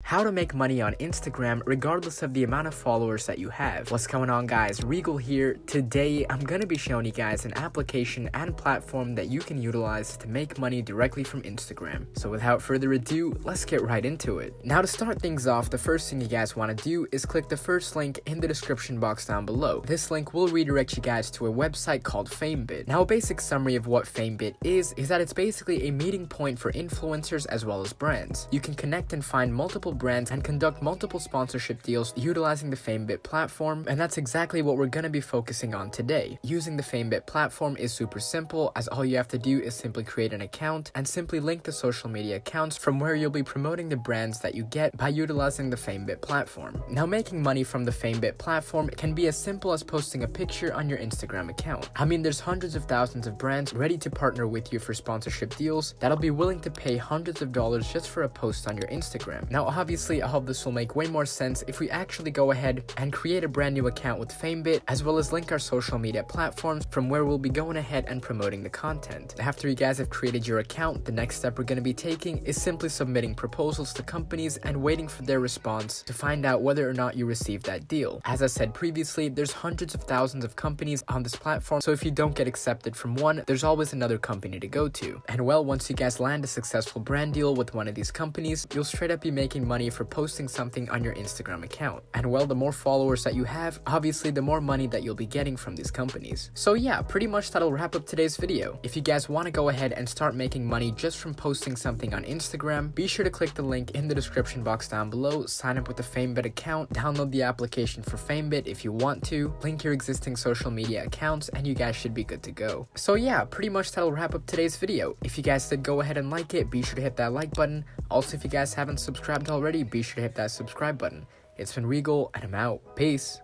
how to make money on Instagram regardless of the amount of followers that you have. What's going on, guys? Regal here. Today I'm going to be showing you guys an application and platform that you can utilize to make money directly from Instagram. So without further ado, let's get right into it. Now, to start things off, the first thing you guys want to do is click the first link in the description box down below. This link will redirect you guys to a website called FameBit. Now, a basic summary of what FameBit is that it's basically a meeting point for influencers as well as brands. You can connect and find multiple brands and conduct multiple sponsorship deals utilizing the FameBit platform, and that's exactly what we're going to be focusing on today. Using the FameBit platform is super simple, as all you have to do is simply create an account and simply link the social media accounts from where you'll be promoting the brands that you get by utilizing the FameBit platform. Now, making money from the FameBit platform can be as simple as posting a picture on your Instagram account. I mean, there's hundreds of thousands of brands ready to partner with you for sponsorship deals that'll be willing to pay hundreds of dollars just for a post on your Instagram. Now, obviously, I hope this will make way more sense if we actually go ahead and create a brand new account with FameBit, as well as link our social media platforms from where we'll be going ahead and promoting the content. After you guys have created your account, the next step we're going to be taking is simply submitting proposals to companies and waiting for their response to find out whether or not you received that deal. As I said previously, there's hundreds of thousands of companies on this platform, so if you don't get accepted from one, there's always another company to go to. And well, once you guys land a successful brand deal with one of these companies, you'll straight up be making money for posting something on your Instagram account. And well, the more followers that you have, obviously the more money that you'll be getting from these companies. So yeah, pretty much that'll wrap up today's video. If you guys want to go ahead and start making money just from posting something on Instagram, be sure to click the link in the description box down below, sign up with a FameBit account, download the application for FameBit if you want to, link your existing social media accounts, and you guys should be good to go. So yeah, pretty much that'll wrap up today's video. If you guys did go ahead and like it, be sure to hit that like button. Also, if you guys haven't subscribed already, be sure to hit that subscribe button. It's been Regal, and I'm out. Peace.